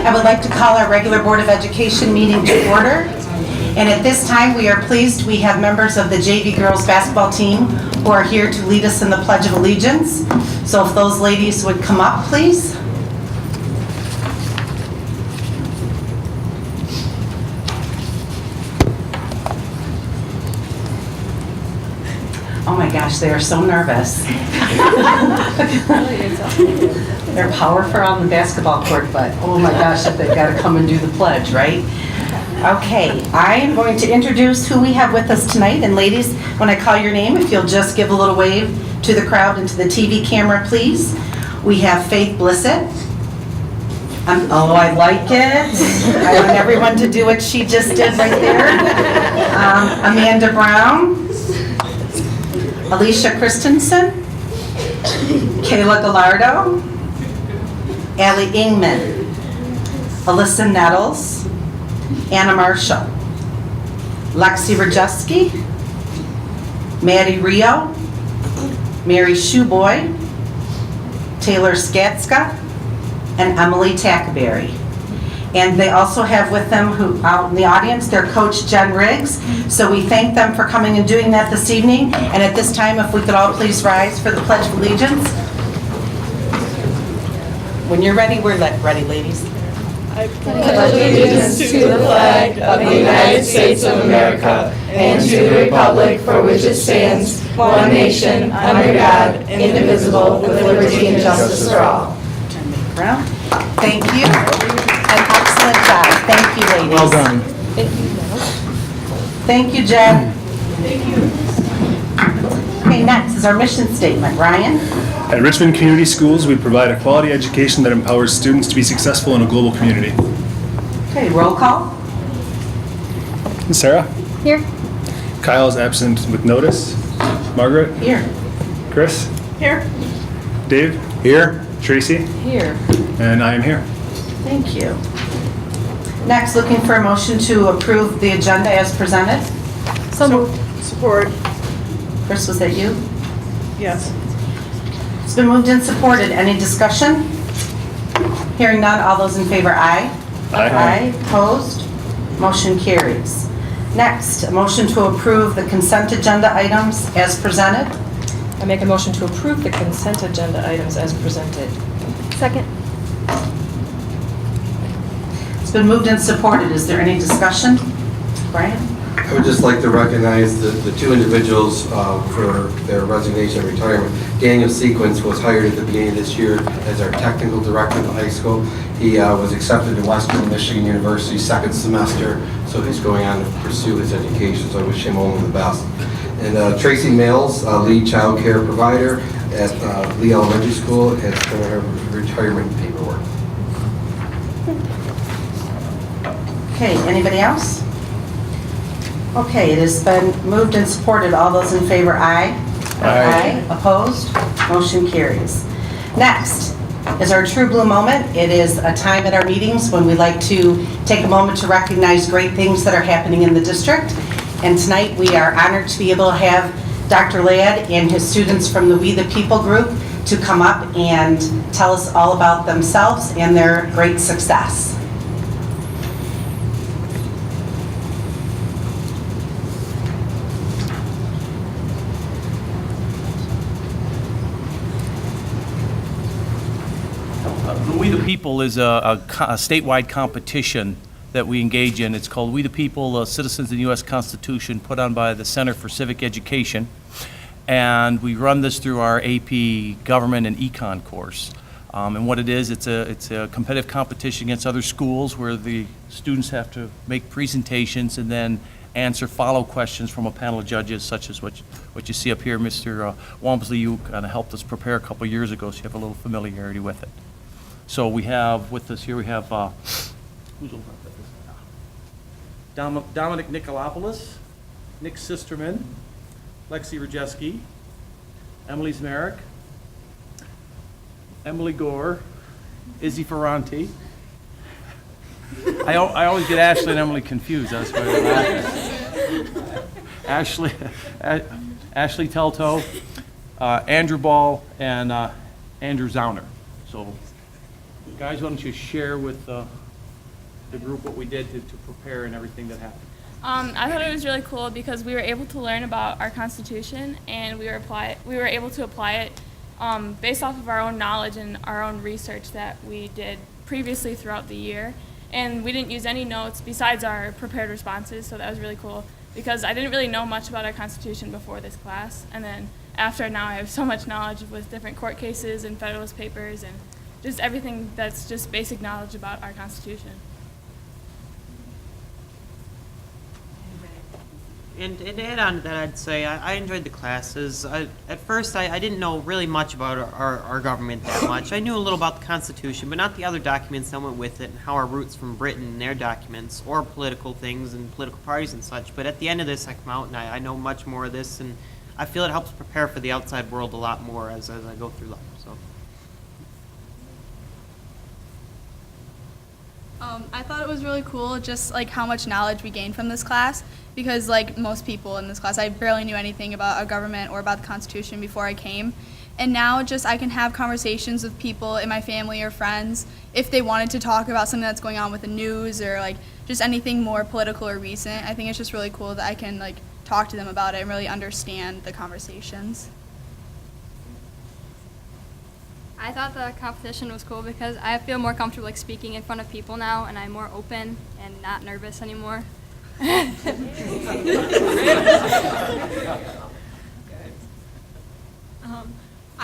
I would like to call our regular Board of Education meeting to order. And at this time, we are pleased we have members of the JV girls basketball team who are here to lead us in the Pledge of Allegiance. So if those ladies would come up, please. Oh my gosh, they are so nervous. They're powerful on the basketball court, but oh my gosh, if they've got to come and do the pledge, right? Okay, I am going to introduce who we have with us tonight. And ladies, when I call your name, if you'll just give a little wave to the crowd and to the TV camera, please. We have Faith Blissett. Oh, I like it. I want everyone to do what she just did right there. Amanda Brown. Alicia Christensen, Kayla Gallardo, Allie Ingman, Alyssa Nettles, Anna Marshall, Lexi Rajewski, Maddie Rio, Mary Shoeboy, Taylor Skatska, and Emily Tackaberry. And they also have with them, who out in the audience, their coach Jen Riggs. So we thank them for coming and doing that this evening. And at this time, if we could all please rise for the Pledge of Allegiance. When you're ready, we're ready, ladies. I pledge allegiance to the flag of the United States of America and to the republic for which it stands, one nation, under God, indivisible, with liberty and justice for all. Turn me around. Thank you. An excellent job. Thank you, ladies. Well done. Thank you, Jen. Thank you. Okay, next is our mission statement. Ryan? At Richmond Community Schools, we provide a quality education that empowers students to be successful in a global community. Okay, roll call. Sarah? Here. Kyle is absent with notice. Margaret? Here. Chris? Here. Dave? Here. Tracy? Here. And I am here. Thank you. Next, looking for a motion to approve the agenda as presented. So moved. Support. Chris, was that you? Yes. It's been moved and supported. Any discussion? Hearing none, all those in favor, aye. Aye. Opposed? Motion carries. Next, a motion to approve the consent agenda items as presented. I make a motion to approve the consent agenda items as presented. Second. It's been moved and supported. Is there any discussion? Brian? I would just like to recognize the two individuals for their resignation and retirement. Daniel Sequence was hired at the beginning of this year as our technical director at the high school. He was accepted to Western Michigan University second semester, so he's going on to pursue his education, so I wish him only the best. And Tracy Mills, lead child care provider at Lee Elementary School, has done her retirement paperwork. Okay, anybody else? Okay, it has been moved and supported. All those in favor, aye. Aye. Opposed? Motion carries. Next is our True Blue moment. It is a time at our meetings when we like to take a moment to recognize great things that are happening in the district. And tonight we are honored to be able to have Dr. Ladd and his students from the We the People group to come up and tell us all about themselves and their great success. We the People is a statewide competition that we engage in. It's called We the People, Citizens in the U.S. Constitution, put on by the Center for Civic Education. And we run this through our AP Government and Econ course. And what it is, it's a competitive competition against other schools where the students have to make presentations and then answer follow questions from a panel of judges, such as what you see up here. Mr. Walmsley, you kind of helped us prepare a couple years ago, so you have a little familiarity with it. So we have with us here, we have, who's over at this? Dominic Nicolopoulos, Nick Sisterman, Lexi Rajewski, Emily Zmarek, Emily Gore, Izzy Ferranti. I always get Ashley and Emily confused, that's why I'm laughing. Ashley Telto, Andrew Ball, and Andrew Zauner. So, guys, why don't you share with the group what we did to prepare and everything that happened? I thought it was really cool because we were able to learn about our Constitution, and we were able to apply it based off of our own knowledge and our own research that we did previously throughout the year. And we didn't use any notes besides our prepared responses, so that was really cool because I didn't really know much about our Constitution before this class. And then after, now I have so much knowledge with different court cases and Federalist Papers and just everything that's just basic knowledge about our Constitution. And to add on to that, I'd say I enjoyed the classes. At first, I didn't know really much about our government that much. I knew a little about the Constitution, but not the other documents that went with it and how our roots from Britain and their documents, or political things and political parties and such. But at the end of this, I come out and I know much more of this, and I feel it helps prepare for the outside world a lot more as I go through life. So. I thought it was really cool just like how much knowledge we gained from this class, because like most people in this class, I barely knew anything about our government or about the Constitution before I came. And now just I can have conversations with people in my family or friends if they wanted to talk about something that's going on with the news or like just anything more political or recent. I think it's just really cool that I can like talk to them about it and really understand the conversations. I thought the competition was cool because I feel more comfortable like speaking in front of people now, and I'm more open and not nervous anymore. I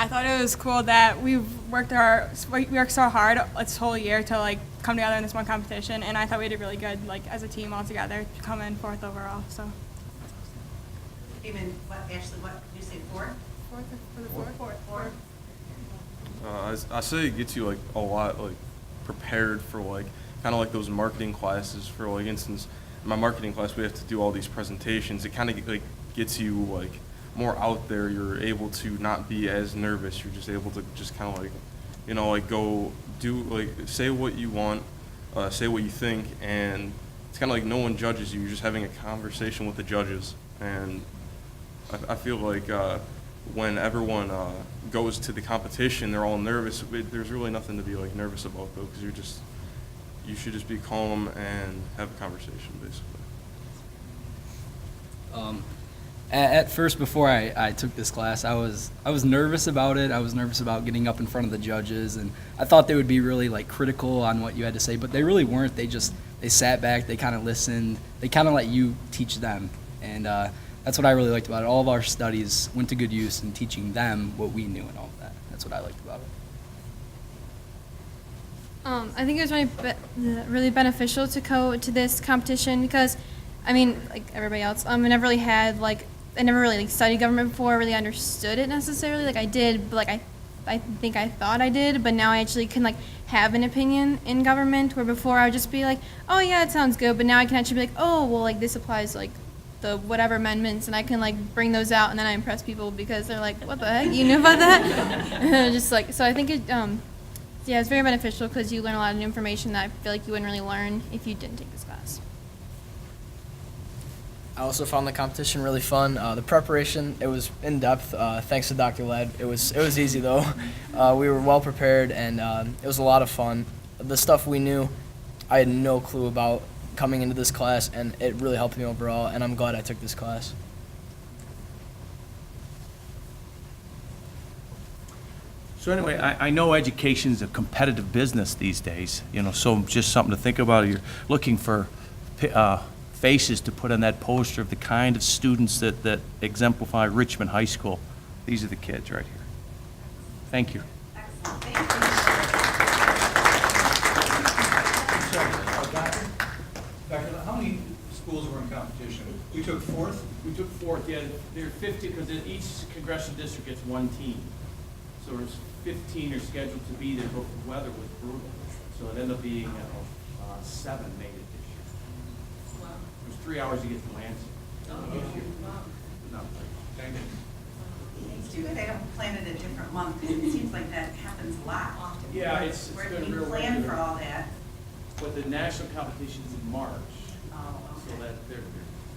thought it was cool that we worked so hard this whole year to like come together in this one competition, and I thought we did really good like as a team all together to come in 4th overall. So. Even what? Ashley, what did you say? 4th? 4th. I say it gets you like a lot like prepared for like kind of like those marketing classes. For like instance, in my marketing class we have to do all these presentations. It kind of like gets you like more out there. You're able to not be as nervous. You're just able to just kind of like, you know, like go do like say what you want, say what you think, and it's kind of like no one judges you. You're just having a conversation with the judges, and I feel like when everyone goes to the competition, they're all nervous. There's really nothing to be like nervous about though, because you should just be calm and have a conversation basically. At first, before I took this class, I was nervous about it. I was nervous about getting up in front of the judges, and I thought they would be really like critical on what you had to say, but they really weren't. They sat back, they kind of listened, they kind of let you teach them, and that's what I really liked about it. All of our studies went to good use in teaching them what we knew and all of that. That's what I liked about it. I think it was really beneficial to go to this competition because, I mean, like everybody else, I never really had I never really like studied government before, really understood it necessarily. Like I did, but like I think I thought I did, but now I actually can like have an opinion in government. Where before I would just be like, oh yeah, it sounds good, but now I can actually be like, oh well, like this applies to like the whatever amendments, and I can like bring those out, and then I impress people because they're like, what the heck, you knew about that? Just like so, I think it yeah, it's very beneficial because you learn a lot of new information that I feel like you wouldn't really learn if you didn't take this class. I also found the competition really fun. The preparation, it was in depth. Thanks to Dr. Ladd. It was easy though. We were well prepared, and it was a lot of fun. The stuff we knew, I had no clue about coming into this class, and it really helped me overall. And I'm glad I took this class. So anyway, I know education's a competitive business these days, you know, so just something to think about. You're looking for faces to put on that poster of the kind of students that exemplify Richmond High School. These are the kids right here. Thank you. Excellent. Thank you. Doctor, how many schools were in competition? We took fourth? We took 4th, yeah. There are 50, because each congressional district gets one team. So there's 15 are scheduled to be there, but the weather was brutal. So it ended up being 7 made it this year. Wow. It was 3 hours to get to Lansing. No, thank you. It's too bad they don't plan it a different month. It seems like that happens a lot. Yeah, it's where been we real plan regular. for all that. But the national competition's in March. Oh, okay. So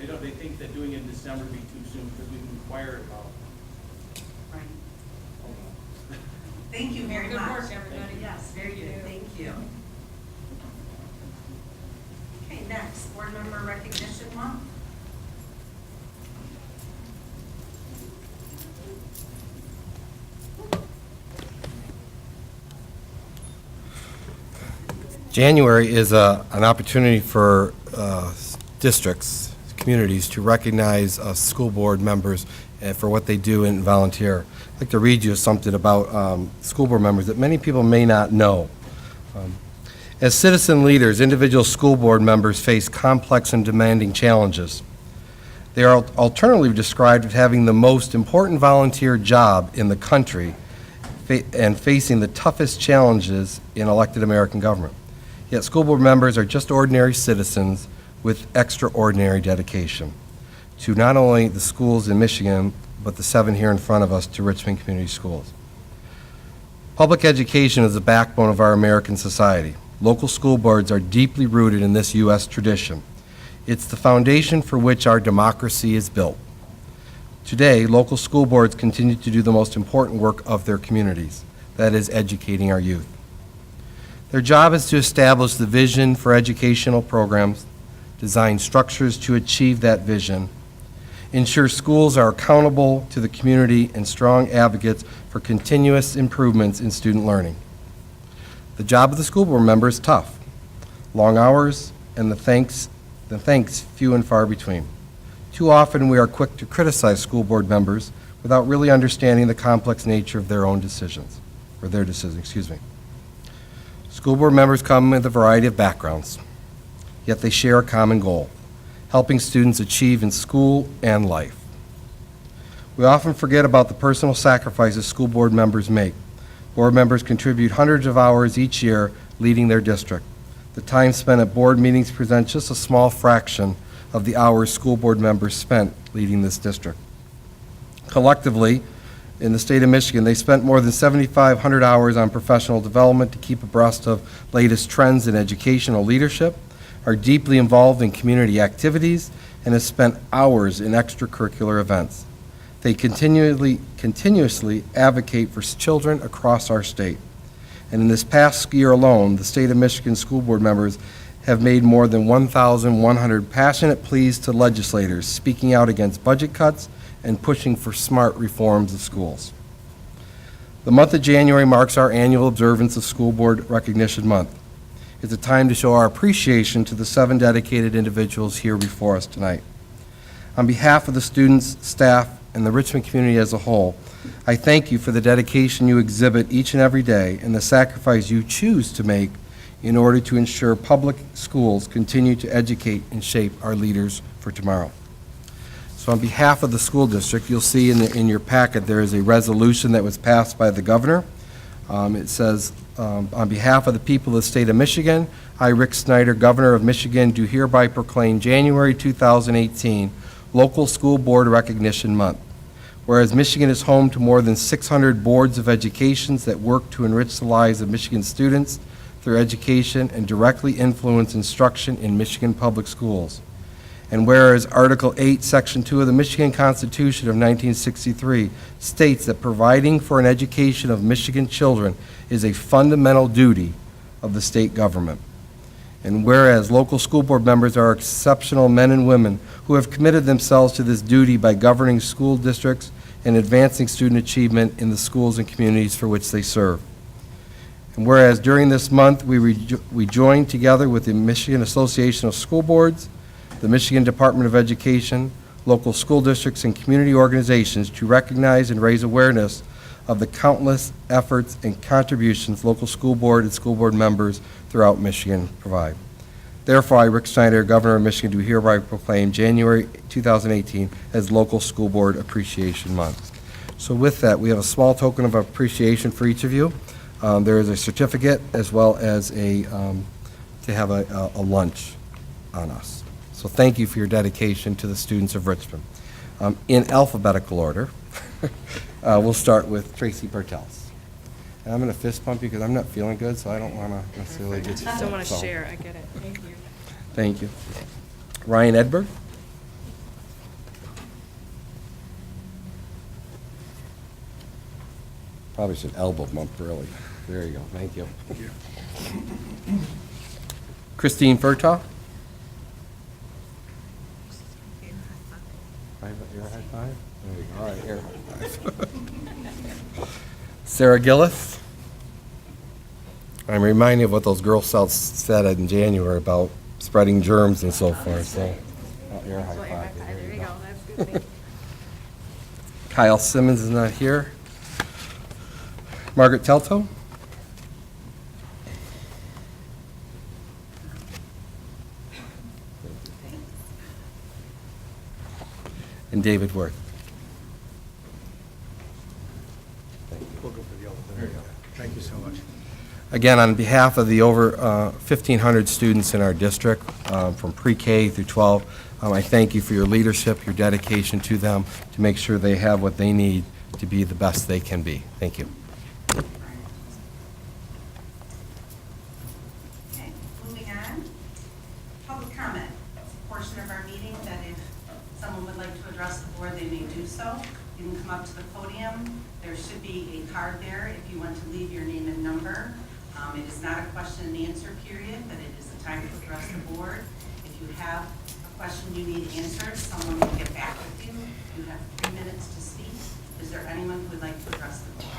that they think that doing it in December would be too soon because we can require it about. Right. Thank you very much. Good work, everybody. Yes, very good. Thank you. next? Board Member Recognition Month. January is an opportunity for districts, communities to recognize school board members for what they do and volunteer. I'd like to read you something about school board members that many people may not know. As citizen leaders, individual school board members face complex and demanding challenges. They are alternatively described as having the most important volunteer job in the country and facing the toughest challenges in elected American government. Yet school board members are just ordinary citizens with extraordinary dedication to not only the schools in Michigan, but the 7 here in front of us, to Richmond Community Schools. Public education is the backbone of our American society. Local school boards are deeply rooted in this U.S. tradition. It's the foundation for which our democracy is built. Today, local school boards continue to do the most important work of their communities, that is, educating our youth. Their job is to establish the vision for educational programs, design structures to achieve that vision, ensure schools are accountable to the community, and strong advocates for continuous improvements in student learning. The job of the school board member is tough, long hours, and the thanks few and far between. Too often we are quick to criticize school board members without really understanding the complex nature of their decisions. School board members come with a variety of backgrounds, yet they share a common goal: helping students achieve in school and life. We often forget about the personal sacrifices school board members make. Board members contribute hundreds of hours each year leading their district. The time spent at board meetings presents just a small fraction of the hours school board members spent leading this district. Collectively, in the state of Michigan, they spent more than 7,500 hours on professional development to keep abreast of latest trends in educational leadership, are deeply involved in community activities, and have spent hours in extracurricular events. They continuously advocate for children across our state. And in this past year alone, the state of Michigan school board members have made more than 1,100 passionate pleas to legislators, speaking out against budget cuts and pushing for smart reforms of schools. The month of January marks our annual observance of School Board Recognition Month. It's a time to show our appreciation to the 7 dedicated individuals here before us tonight. On behalf of the students, staff, and the Richmond community as a whole, I thank you for the dedication you exhibit each and every day and the sacrifice you choose to make in order to ensure public schools continue to educate and shape our leaders for tomorrow. So on behalf of the school district, you'll see in your packet there is a resolution that was passed by the governor. It says, on behalf of the people of the state of Michigan, I, Rick Snyder, Governor of Michigan, do hereby proclaim January 2018 Local School Board Recognition Month. Whereas Michigan is home to more than 600 boards of education that work to enrich the lives of Michigan students through education and directly influence instruction in Michigan public schools. And whereas Article 8, Section 2 of the Michigan Constitution of 1963 states that providing for an education of Michigan children is a fundamental duty of the state government. And whereas local school board members are exceptional men and women who have committed themselves to this duty by governing school districts and advancing student achievement in the schools and communities for which they serve. And whereas during this month we joined together with the Michigan Association of School Boards, the Michigan Department of Education, local school districts, and community organizations to recognize and raise awareness of the countless efforts and contributions local school board and school board members throughout Michigan provide. Therefore, I, Rick Snyder, Governor of Michigan, do hereby proclaim January 2018 as Local School Board Appreciation Month. So with that, we have a small token of appreciation for each of you. There is a certificate as well as to have a lunch on us. So thank you for your dedication to the students of Richmond. In alphabetical order, we'll start with Tracy Bartels. And I'm going to fist pump you because I'm not feeling good, so I don't want to necessarily get you. Still want to share, I get it. Thank you. Thank you. Ryan Edberg. Probably should elbow bump early. There you go. Thank you. Thank you. Christine Furtaw. high five? There you go. All right, air high five. Sarah Gillis. I'm reminded of what those Girl Scouts said in January about spreading germs and so forth, so. Air high five. There you go. That's good. Kyle Simmons is not here. Margaret Telto. And David Worth. We'll go for the other. There you go. Thank you so much. Again, on behalf of the over 1,500 students in our district, from pre-K through 12, I thank you for your leadership, your dedication to them, to make sure they have what they need to be the best they can be. Thank you. Okay, moving on. Public comment. It's a portion of our meeting that if someone would like to address the board, they may do so. You can come up to the podium. There should be a card there if you want to leave your name and number. It is not a question and answer period, but it is a time to address the board. If you have a question you need answered, someone will get back with you. You have 3 minutes to speak. Is there anyone who would like to address the board?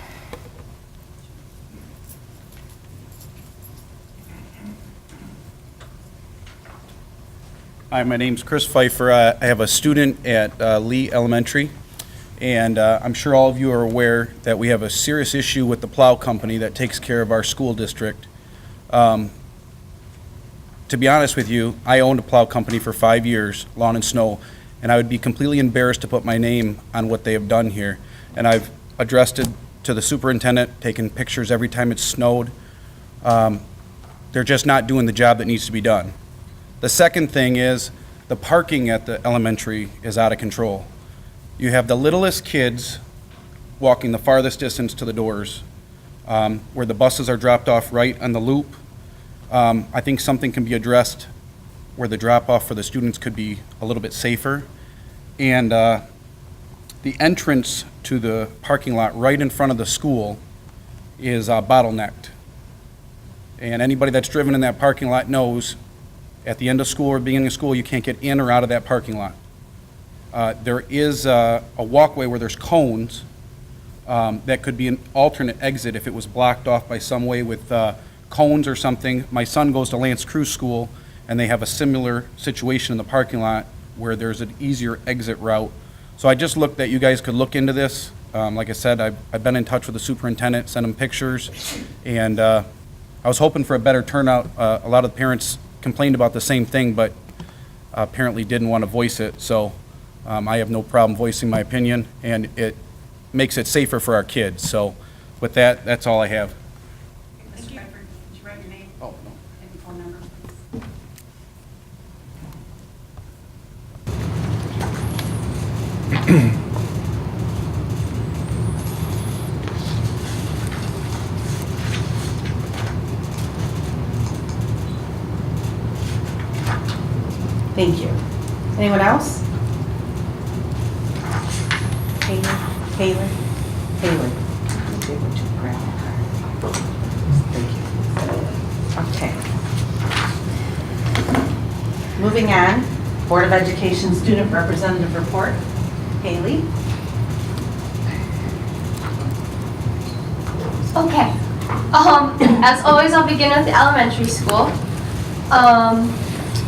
Hi, my name's Chris Pfeiffer. I have a student at Lee Elementary, and I'm sure all of you are aware that we have a serious issue with the plow company that takes care of our school district. To be honest with you, I owned a plow company for 5 years, lawn and snow, and I would be completely embarrassed to put my name on what they have done here. And I've addressed it to the superintendent, taken pictures every time it's snowed. They're just not doing the job that needs to be done. The second thing is the parking at the elementary is out of control. You have the littlest kids walking the farthest distance to the doors, where the buses are dropped off right on the loop. I think something can be addressed where the drop-off for the students could be a little bit safer. And the entrance to the parking lot right in front of the school is bottlenecked. And anybody that's driven in that parking lot knows at the end of school or beginning of school, you can't get in or out of that parking lot. There is a walkway where there's cones that could be an alternate exit if it was blocked off by some way with cones or something. My son goes to Lance Cruz School, and they have a similar situation in the parking lot where there's an easier exit route. So I just looked that you guys could look into this. Like I said, I've been in touch with the superintendent, sent him pictures, and I was hoping for a better turnout. A lot of the parents complained about the same thing, but apparently didn't want to voice it. So I have no problem voicing my opinion, and it makes it safer for our kids. So with that, that's all I have. Mr. Bedford, did you write your name? Oh, no. And phone number, please? Thank you. Anyone else? Haley? Thank you. Okay. Moving on, Board of Education Student Representative Report. Haley? Okay. As always, I'll begin with the elementary school.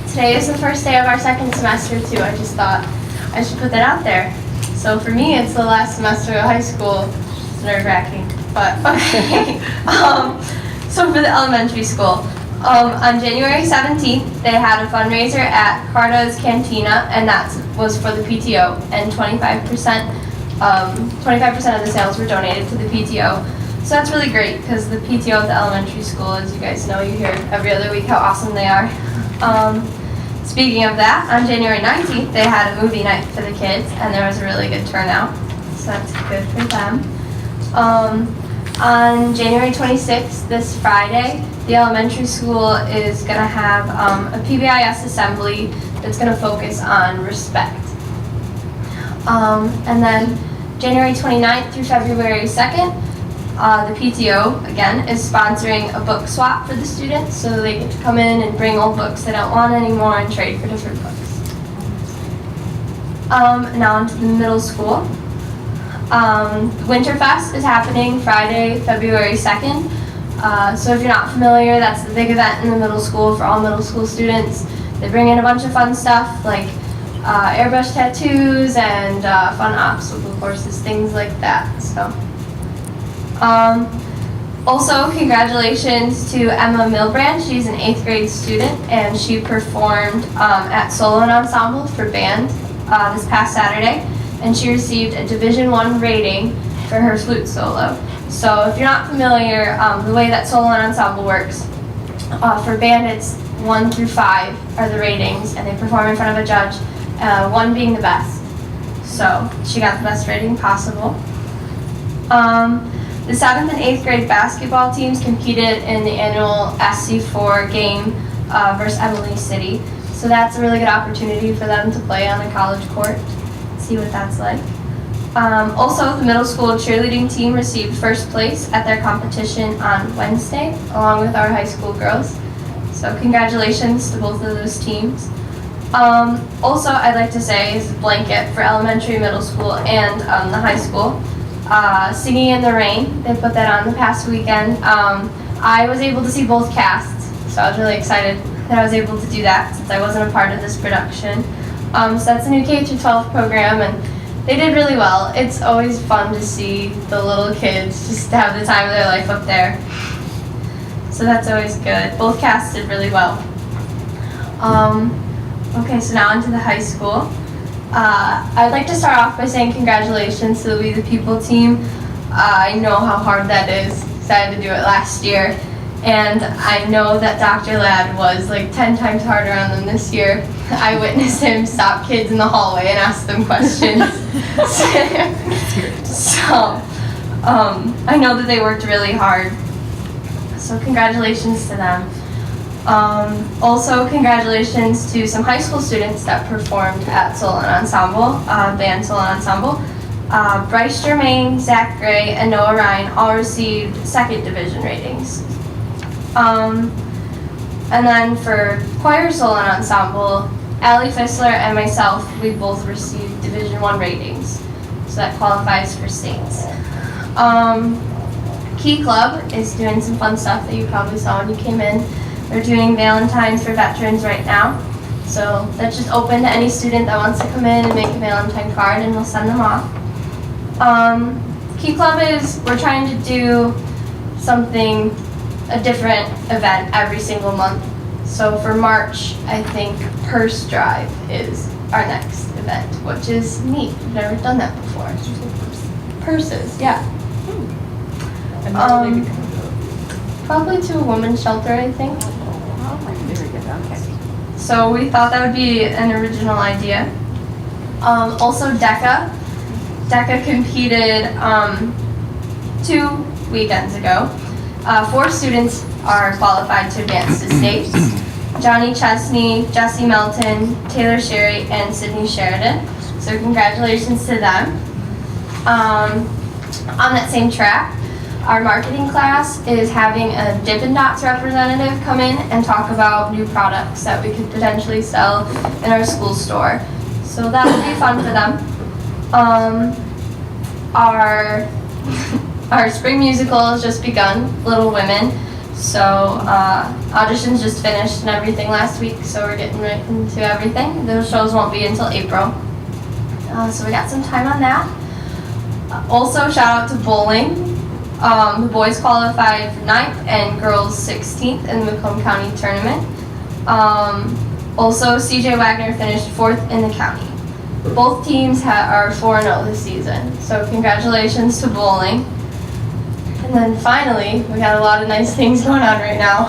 Today is the first day of our second semester too. I just thought I should put that out there. So for me, it's the last semester of high school. It's nerve-wracking, but okay. So for the elementary school, on January 17th, they had a fundraiser at Carta's Cantina, and that was for the PTO, and 25% of the sales were donated to the PTO. So that's really great, because the PTO at the elementary school, as you guys know, you hear every other week how awesome they are. Speaking of that, on January 19th, they had a movie night for the kids, and there was a really good turnout, so that's good for them. On January 26th, this Friday, the elementary school is going to have a PBIS assembly that's going to focus on respect. And then January 29th through February 2nd, the PTO, again, is sponsoring a book swap for the students, so they get to come in and bring old books they don't want anymore and trade for different books. Now into the middle school. Winterfest is happening Friday, February 2nd. So if you're not familiar, that's the big event in the middle school for all middle school students. They bring in a bunch of fun stuff like airbrush tattoos and fun obstacle courses, things like that. So, also congratulations to Emma Milbrand. She's an 8th grade student and she performed at Solo and Ensemble for band this past Saturday, and she received a Division I rating for her flute solo. So if you're not familiar, the way that Solo and Ensemble works, for band it's 1 through 5 are the ratings, and they perform in front of a judge, 1 being the best. So she got the best rating possible. The 7th and 8th grade basketball teams competed in the annual SC4 game versus Emily City. So that's a really good opportunity for them to play on a college court, see what that's like. Also, the middle school cheerleading team received first place at their competition on Wednesday, along with our high school girls. So congratulations to both of those teams. Also, I'd like to say is a blanket for elementary, middle school, and the high school. Singing in the Rain, they put that on the past weekend. I was able to see both casts, so I was really excited that I was able to do that since I wasn't a part of this production. So that's a new K-12 program, and they did really well. It's always fun to see the little kids just have the time of their life up there. So that's always good. Both casts did really well. Okay, so now into the high school. I'd like to start off by saying congratulations to the We the People team. I know how hard that is because I had to do it last year. And I know that Dr. Ladd was like 10 times harder on them this year. I witnessed him stop kids in the hallway and ask them questions. So, I know that they worked really hard. So congratulations to them. Also, congratulations to some high school students that performed at Solo and Ensemble, band Solo and Ensemble. Bryce Germain, Zach Gray, and Noah Ryan all received 2nd division ratings. And then for choir solo and ensemble, Allie Fissler and myself, we both received Division I ratings. So that qualifies for states. Key Club is doing some fun stuff that you probably saw when you came in. They're doing Valentine's for veterans right now. So that's just open to any student that wants to come in and make a Valentine card, and we'll send them off. Key Club is, we're trying to do something, a different event every single month. So for March, I think Purse Drive is our next event, which is neat. We've never done that before. Purses, yeah. And where will they be coming to? Probably to a women's shelter, I think. Oh, very good, okay. So we thought that would be an original idea. Also DECA. DECA competed 2 weekends ago. 4 students are qualified to advance to states. Johnny Chesney, Jesse Melton, Taylor Sherry, and Sydney Sheridan. So congratulations to them. On that same track, our marketing class is having a Dippin' Dots representative come in and talk about new products that we could potentially sell in our school store. So that will be fun for them. Our spring musical has just begun, Little Women. So auditions just finished and everything last week, so we're getting right into everything. Those shows won't be until April. So we got some time on that. Also, shout out to bowling. The boys qualified for 9th and girls 16th in the Macomb County tournament. Also, CJ Wagner finished 4th in the county. Both teams are 4-0 this season, so congratulations to bowling. And then finally, we got a lot of nice things going on right now.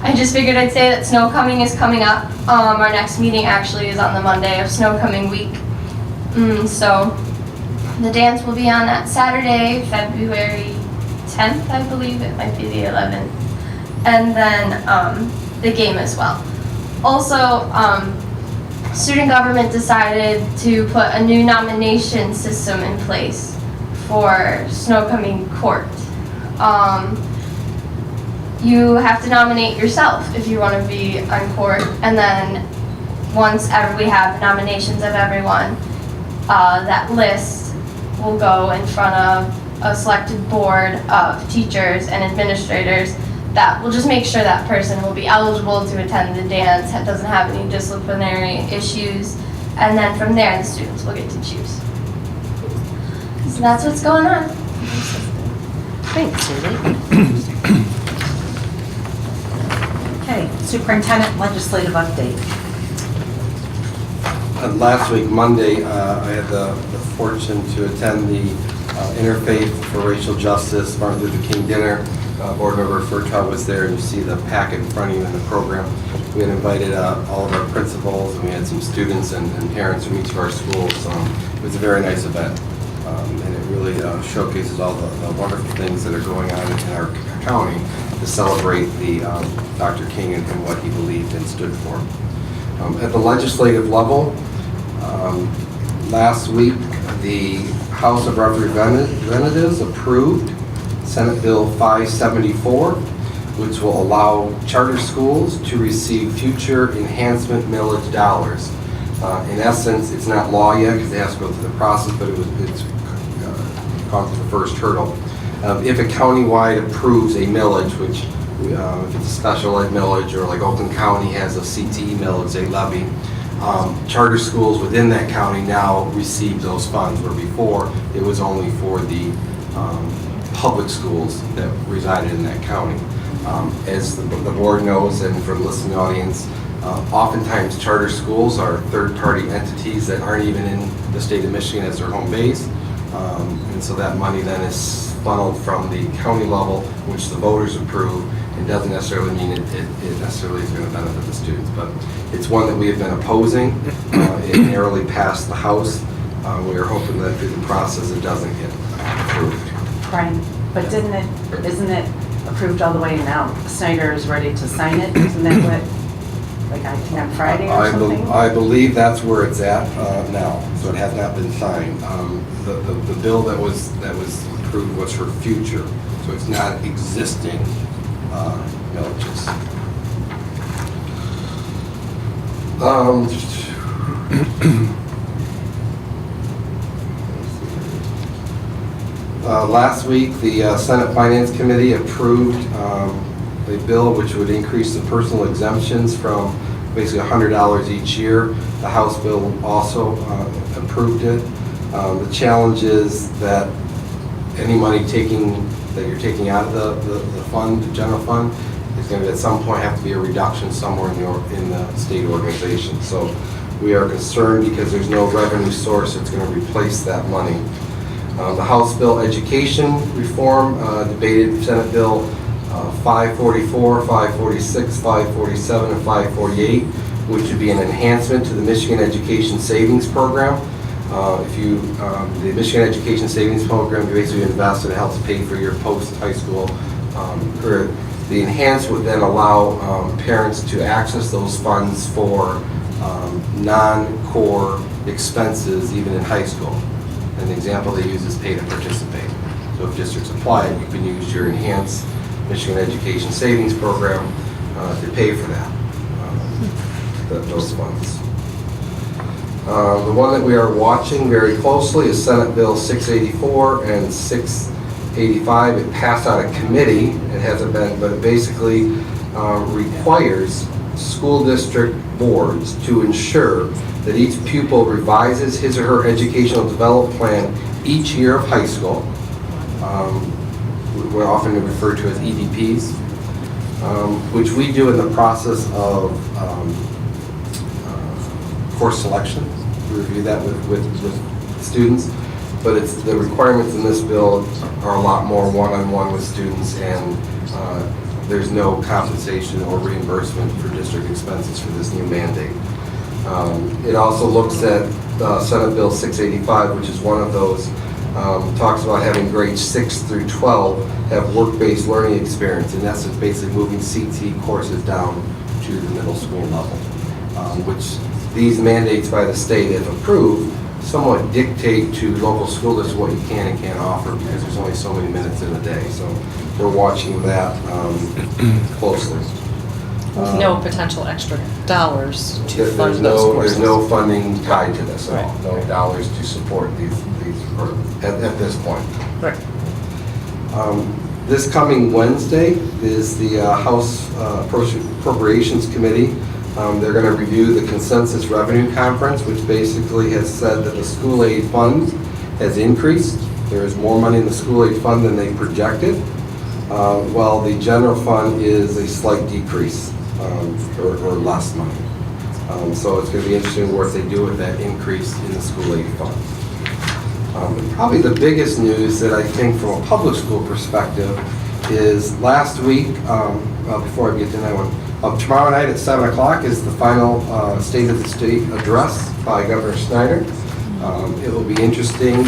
I just figured I'd say that Snow Coming is coming up. Our next meeting actually is on the Monday of Snow Coming week. So the dance will be on that Saturday, February 10th, I believe. It might be the 11th. And then the game as well. Also, student government decided to put a new nomination system in place for Snow Coming Court. You have to nominate yourself if you want to be on court, and then once we have nominations of everyone, that list will go in front of a selected board of teachers and administrators that will just make sure that person will be eligible to attend the dance, doesn't have any disciplinary issues, and then from there the students will get to choose. So that's what's going on. Thanks, Susie. Okay, Superintendent legislative update. Last week, Monday, I had the fortune to attend the Interfaith for Racial Justice Martin Luther King dinner. Board Member Furtaw was there, and you see the packet in front of you in the program. We had invited all of our principals, and we had some students and parents from each of our schools. It was a very nice event, and it really showcases all the wonderful things that are going on in our county to celebrate the Dr. King and what he believed and stood for. At the legislative level, last week, the House of Representatives approved Senate Bill 574, which will allow charter schools to receive future enhancement millage dollars. In essence, it's not law yet because it has to go through the process, but it's gone through the first hurdle. If a countywide approves a millage, which if it's a special ed millage, or like Oakland County has a CTE millage they levy, charter schools within that county now receive those funds, where before it was only for the public schools that resided in that county. As the board knows, and from listening to the audience, oftentimes charter schools are third-party entities that aren't even in the state of Michigan as their home base, and so that money then is funneled from the county level, which the voters approve. It doesn't necessarily mean it necessarily is going to benefit the students, but it's one that we have been opposing. It narrowly passed the House. We are hoping that through the process it doesn't get approved. Right, but isn't it approved all the way now? Snyder is ready to sign it, isn't that what, like I think on Friday or something? I believe that's where it's at now, so it has not been signed. The bill that was approved was for future, so it's not existing villages. Last week, the Senate Finance Committee approved a bill which would increase the personal exemptions from basically $100 each year. The House bill also approved it. The challenge is that any money that you're taking out of the fund, the general fund, is going to at some point have to be a reduction somewhere in the state organization. So we are concerned because there's no revenue source that's going to replace that money. The House Bill Education Reform debated Senate Bill 544, 546, 547, and 548, which would be an enhancement to the Michigan Education Savings Program. The Michigan Education Savings Program, you basically invest and it helps pay for your post-high school career. The enhanced would then allow parents to access those funds for non-core expenses even in high school. And the example they use is pay to participate. So if districts apply it, you can use your enhanced Michigan Education Savings Program to pay for those funds. The one that we are watching very closely is Senate Bill 684 and 685. It passed out of committee. It hasn't been, but it basically requires school district boards to ensure that each pupil revises his or her educational development plan each year of high school. We're often referred to as EDPs, which we do in the process of course selection. We review that with students, but the requirements in this bill are a lot more one-on-one with students, and there's no compensation or reimbursement for district expenses for this new mandate. It also looks at Senate Bill 685, which is one of those, talks about having grades 6 through 12 have work-based learning experience. In essence, basically moving CT courses down to the middle school level, which these mandates by the state, if approved, somewhat dictate to local school districts what you can and can't offer, because there's only so many minutes in a day. So we're watching that closely. With no potential extra dollars to There's fund those no, courses. there's no funding tied to this at all. Right. No dollars to support these programs at this point. Right. This coming Wednesday is the House Appropriations Committee. They're going to review the consensus revenue conference, which basically has said that the school aid fund has increased. There is more money in the school aid fund than they projected, while the general fund is a slight decrease or less money. So it's going to be interesting what they do with that increase in the school aid fund. Probably the biggest news that I think from a public school perspective is last week, before I get to that one, tomorrow night at 7 o'clock is the final State of the State address by Governor Snyder. It will be interesting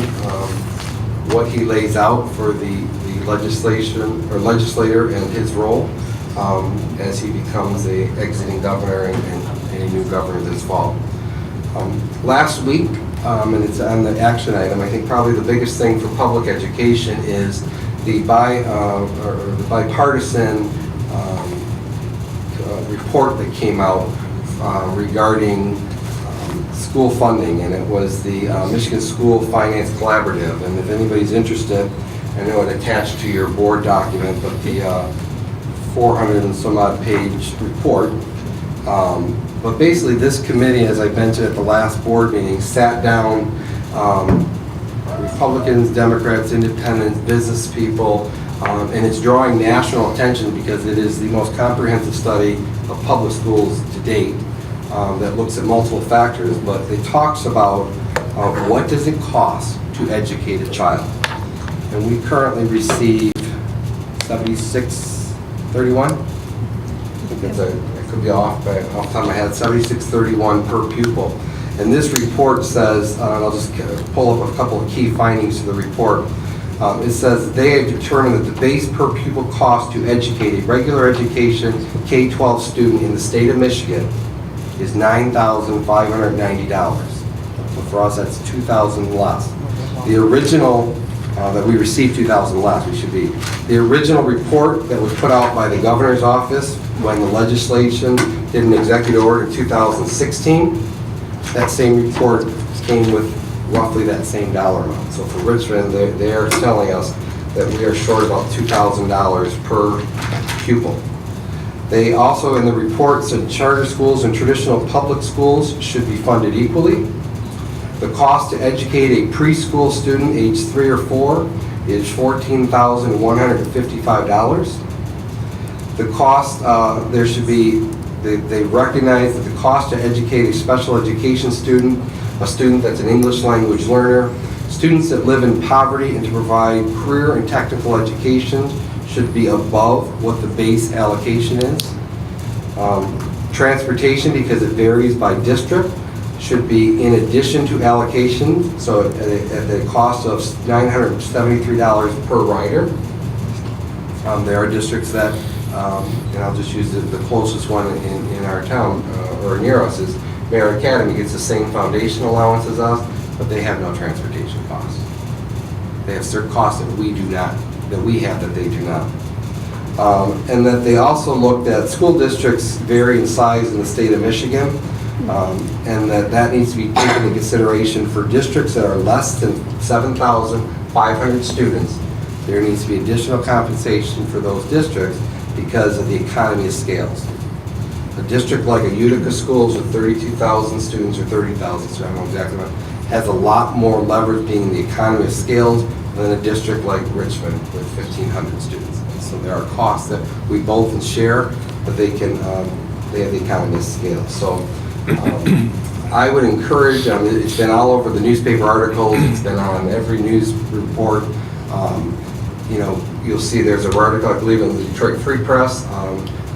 what he lays out for the legislator and his role as he becomes a exiting governor and a new governor this fall. Last week, and it's on the action item, I think probably the biggest thing for public education is the bipartisan report that came out regarding school funding, and it was the Michigan School Finance Collaborative. And if anybody's interested, I know it attached to your board document, but the 400 and some odd page report. But basically this committee, as I mentioned at the last board meeting, sat down Republicans, Democrats, independents, business people, and it's drawing national attention because it is the most comprehensive study of public schools to date that looks at multiple factors, but it talks about what does it cost to educate a child. And we currently receive 76.31. I think it's I could be off the top of my head, 76.31 per pupil. And this report says, and I'll just pull up a couple of key findings to the report. It says they have determined that the base per pupil cost to educate a regular education K-12 student in the state of Michigan is $9,590. So for us, that's $2,000 less. The original, that we received $2,000 less, we should be. The original report that was put out by the governor's office when the legislation did an executive order in 2016, that same report came with roughly that same dollar amount. So for Richmond, they are telling us that we are short about $2,000 per pupil. They also, in the report, said charter schools and traditional public schools should be funded equally. The cost to educate a preschool student age 3 or 4 is $14,155. The cost, there should be, they recognize that the cost to educate a special education student, a student that's an English language learner, students that live in poverty, and to provide career and technical education should be above what the base allocation is. Transportation, because it varies by district, should be in addition to allocation, so at the cost of $973 per rider. There are districts that, and I'll just use the closest one in our town, or near us, is Mare Academy. Gets the same foundation allowance as us, but they have no transportation costs. They have certain costs that we do not, that we have that they do not. And that they also looked at school districts vary in size in the state of Michigan, and that needs to be taken into consideration for districts that are less than 7,500 students. There needs to be additional compensation for those districts because of the economy of scales. A district like a Utica Schools with 32,000 students or 30,000 students, I don't know exactly what, has a lot more leverage being the economy of scales than a district like Richmond with 1,500 students. And so there are costs that we both share, but they can, they have the economy of scale. So I would encourage, it's been all over the newspaper articles, it's been on every news report. You know, you'll see there's an article, I believe, in the Detroit Free Press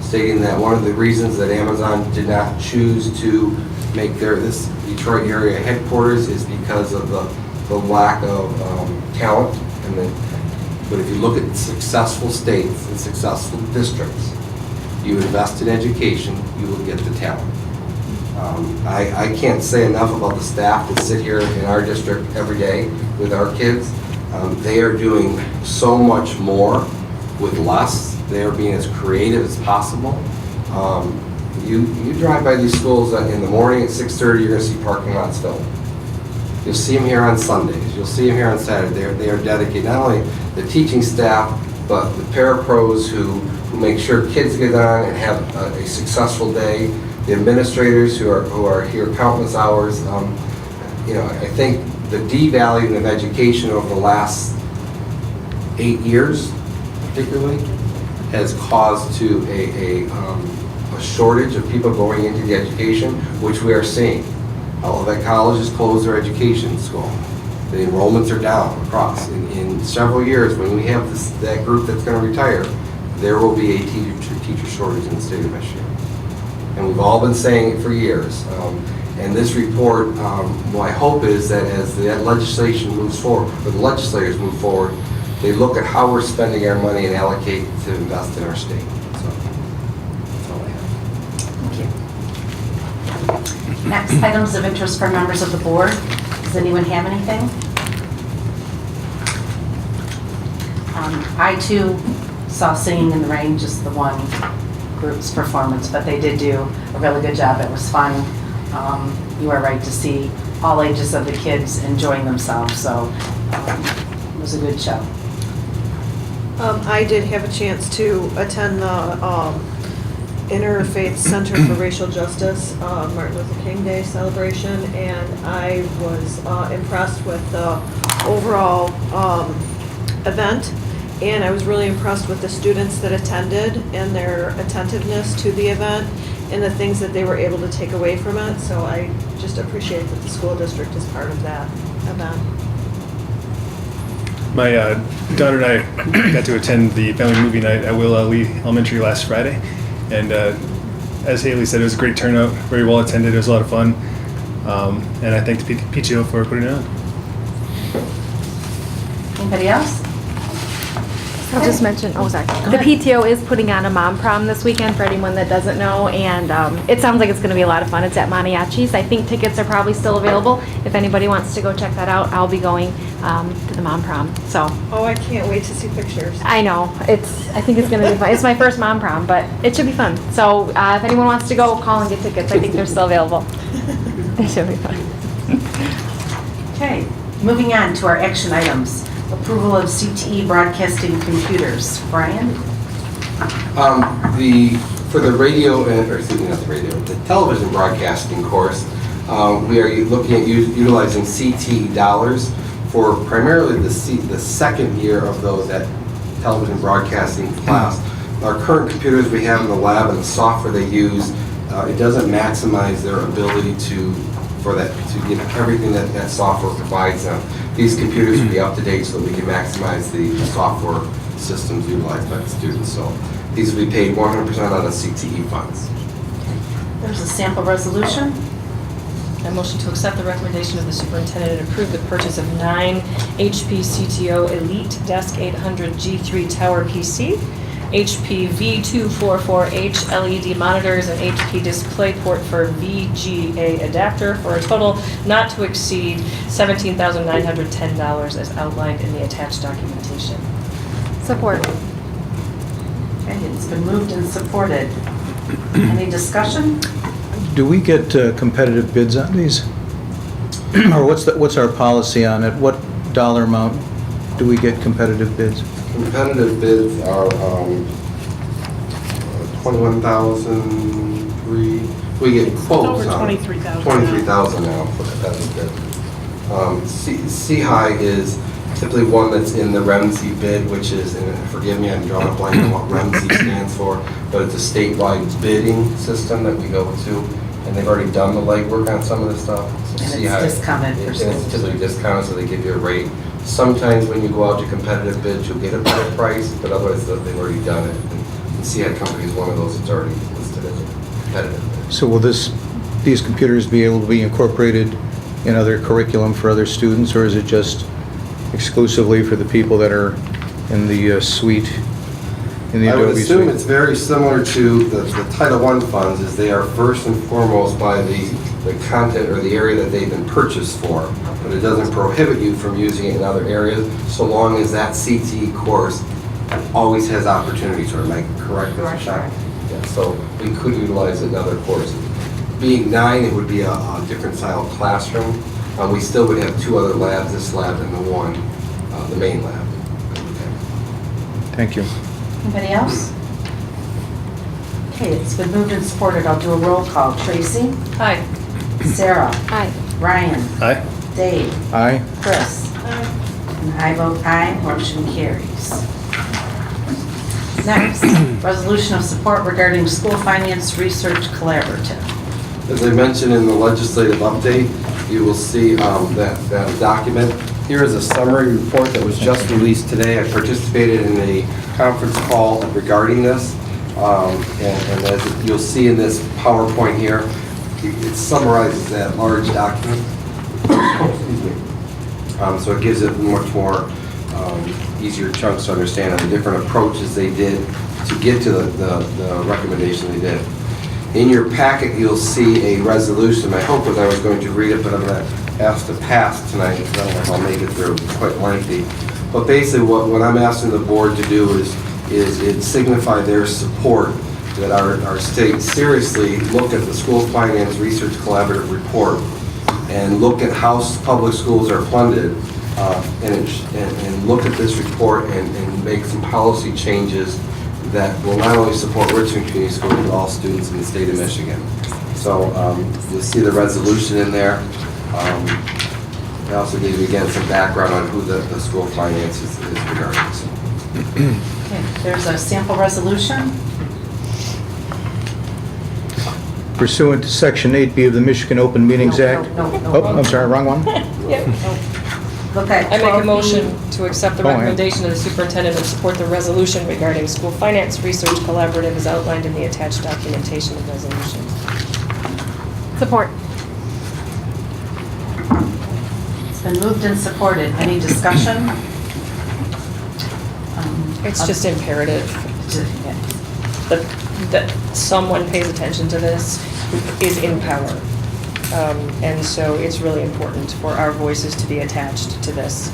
stating that one of the reasons that Amazon did not choose to make this Detroit area headquarters is because of the lack of talent. But if you look at successful states and successful districts, you invest in education, you will get the talent. I can't say enough about the staff that sit here in our district every day with our kids. They are doing so much more with less. They are being as creative as possible. You drive by these schools in the morning at 6:30, you're going to see parking lots filled. You'll see them here on Sundays. You'll see them here on Saturday. They are dedicated, not only the teaching staff, but the parapros who make sure kids get on and have a successful day. The administrators who are here countless hours. I think the devaluing of education over the last 8 years, particularly, has caused to a shortage of people going into the education, which we are seeing. Olivet College has closed their education school. The enrollments are down across. In several years, when we have that group that's going to retire, there will be a teacher shortage in the state of Michigan. And we've all been saying it for years. And this report, my hope is that as the legislation moves forward, or the legislators move forward, they look at how we're spending our money and allocate to invest in our state. So, that's all I have. Thank you. Next, items of interest for members of the board. Does anyone have anything? I too saw Singing in the Rain, just the one group's performance, but they did do a really good job. It was fun. You are right to see all ages of the kids enjoying themselves, so it was a good show. I did have a chance to attend the Interfaith Center for Racial Justice Martin Luther King Day celebration, and I was impressed with the overall event, and I was really impressed with the students that attended and their attentiveness to the event and the things that they were able to take away from it. So I just appreciate that the school district is part of that event. My daughter and I got to attend the family movie night at Will Lee Elementary last Friday, and as Haley said, it was a great turnout, very well attended. It was a lot of fun, and I thank the PTO for putting it on. Anybody else? I'll just mention, oh, sorry. The PTO is putting on a mom prom this weekend for anyone that doesn't know, and it sounds like it's going to be a lot of fun. It's at Mariachi's. I think tickets are probably still available. If anybody wants to go check that out, I'll be going to the mom prom. So. Oh, I can't wait to see pictures. I know. I think it's going to be fun. It's my first mom prom, but it should be fun. So if anyone wants to go, call and get tickets. I think they're still available. It should be fun. Okay, moving on to our action items. Approval of CTE broadcasting computers. Brian? For the radio, or excuse me, not the radio, the television broadcasting course, we are looking at utilizing CTE dollars for primarily the second year of those at television broadcasting class. Our current computers we have in the lab and the software they use, it doesn't maximize their ability to get everything that software provides them. These computers will be up to date so that we can maximize the software systems utilized by the students. So these will be paid 100% out of CTE funds. There's a sample resolution. I motion to accept the recommendation of the superintendent and approve the purchase of 9 HP CTO Elite Desk 800 G3 Tower PC, HP V244H LED monitors, and HP DisplayPort for VGA adapter for a total not to exceed $17,910 as outlined in the attached documentation. Support. Okay, it's been moved and supported. Any discussion? Do we get competitive bids on these? Or what's our policy on it? What dollar amount do we get competitive bids? Competitive bids are $21,003. We get quotes Over on 23,000. 23,000 now for competitive bids. C-High is typically one that's in the REMSI bid, which is, and forgive me, I'm drawing a blank on what REMSI stands for, but it's a statewide bidding system that we go to, and they've already done the legwork on some of this stuff. So And C-High, it's discounted for it's schools. typically discounted, so they give you a rate. Sometimes when you go out to competitive bids, you'll get a better price, but otherwise they've already done it. And C-High company is one of those that's already listed as a competitive bid. So will these computers be able to be incorporated in other curriculum for other students, or is it just exclusively for the people that are in the suite, in the I would Adobe assume suite? it's very similar to the Title I funds, is they are first and foremost by the content or the area that they've been purchased for. But it doesn't prohibit you from using it in other areas, so long as that CTE course always has opportunities, or am I correct? Correct. Yeah, so we could utilize it in other courses. Being 9, it would be a different style classroom. We still would have 2 other labs, this lab and the one, the main lab. Thank you. Anybody else? Okay, it's been moved and supported. I'll do a roll call. Tracy? Aye. Sarah? Aye. Ryan? Aye. Dave? Aye. Chris? And I vote aye, motion carries. Next, resolution of support regarding school finance research collaborative. As I mentioned in the legislative update, you will see that document. Here is a summary report that was just released today. I participated in a conference call regarding this. And as you'll see in this PowerPoint here, it summarizes that large document. Excuse me. So it gives it much more easier chunks to understand on the different approaches they did to get to the recommendation they did. In your packet, you'll see a resolution. My hope was I was going to read it, but I'm going to ask to pass tonight because I don't know if I'll make it through. It's quite lengthy. But basically, what I'm asking the board to do is it signify their support that our state seriously look at the School Finance Research Collaborative report and look at how public schools are funded and look at this report and make some policy changes that will not only support Richmond Community Schools, but all students in the state of Michigan. So you'll see the resolution in there. I also gave you again some background on who the school finance is regarding. So. Okay, there's a sample resolution. Pursuant to Section 8B of the Michigan Open Meetings Act. No, Oh, I'm sorry, wrong one. Yep. Look at I make a 12B. motion to accept the Go ahead. recommendation of the superintendent and support the resolution regarding school finance research collaborative as outlined in the attached documentation of resolution. Support. It's been moved and supported. Any discussion? It's just imperative that someone pays attention to this who is in power. And so it's really important for our voices to be attached to this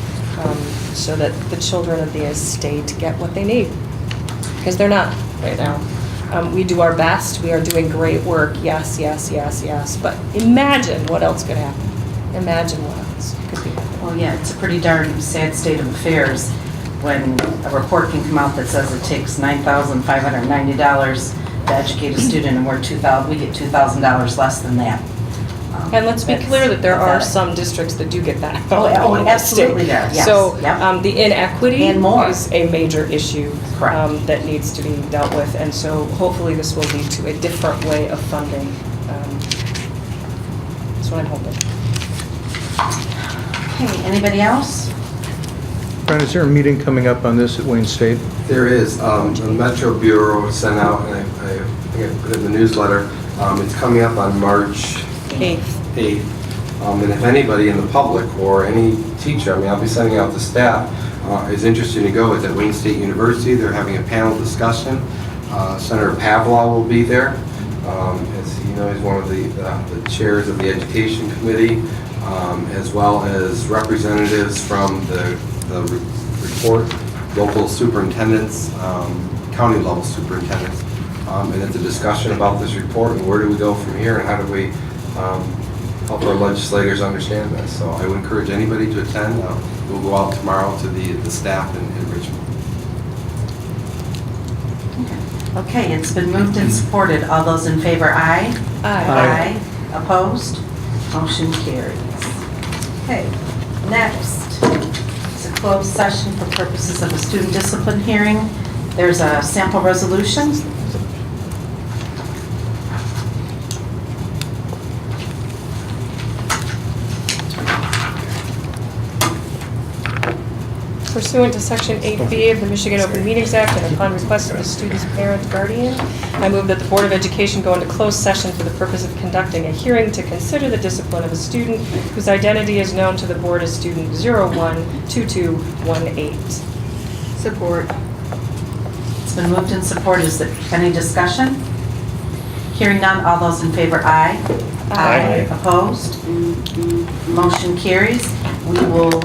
so that the children of the estate get what they need. Because they're not right now. We do our best. We are doing great work. Yes, yes, yes, yes. But imagine what else could happen. Imagine what else could be happening. Well, yeah, it's a pretty darn sad state of affairs when a report can come out that says it takes $9,590 to educate a student and we get $2,000 less than that. And let's be That's clear that there are pathetic. some districts that do get that. Oh, in the absolutely state. there, yes, So yep. the inequity And more. is a major issue Correct. that needs to be dealt with. And so hopefully this will lead to a different way of funding. That's what I'm hoping. Okay, anybody else? Brian, is there a meeting coming up on this at Wayne State? There is. The Metro Bureau sent out, and I think I put it in the newsletter, it's coming up on March 8th. And if anybody in the public or any teacher, I mean, I'll be sending out to staff, is interested to go, it's at Wayne State University. They're having a panel discussion. Senator Pavlov will be there. As you know, he's one of the chairs of the Education Committee, as well as representatives from the report, local superintendents, county level superintendents. And it's a discussion about this report and where do we go from here and how do we help our legislators understand this. So I would encourage anybody to attend. We'll go out tomorrow to the staff in Richmond. Okay, it's been moved and supported. All those in favor, aye. Aye. Opposed? Motion carries. Okay, next. It's a closed session for purposes of a student discipline hearing. There's a sample resolution. Pursuant to Section 8B of the Michigan Open Meetings Act and upon request of the student's parent guardian, I move that the Board of Education go into closed session for the purpose of conducting a hearing to consider the discipline of a student whose identity is known to the board as student 012218. Support. It's been moved and supported. Is there any discussion? Hearing none, all those in favor, aye. Aye. Opposed? Motion carries. We will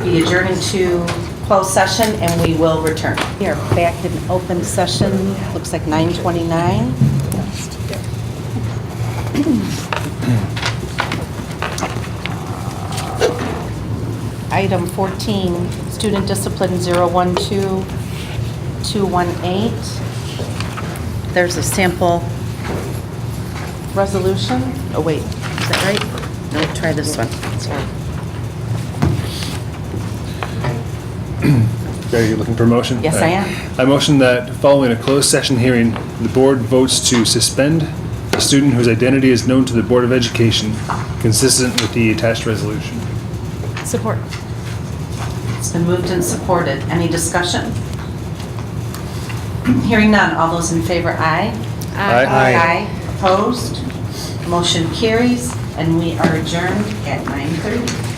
be adjourning to closed session, and we will return. We are back in open session, looks like 9:29. Item 14, student discipline 012218. There's a sample resolution. Oh, wait, is that right? No, try this one. Sorry. Are you looking for a motion? Yes, All I right. am. I motion that following a closed session hearing, the board votes to suspend a student whose identity is known to the Board of Education, consistent with the attached resolution. Support. It's been moved and supported. Any discussion? Hearing none. All those in favor, aye. Aye. Aye. Aye. Opposed? Motion carries, and we are adjourned at 9:30.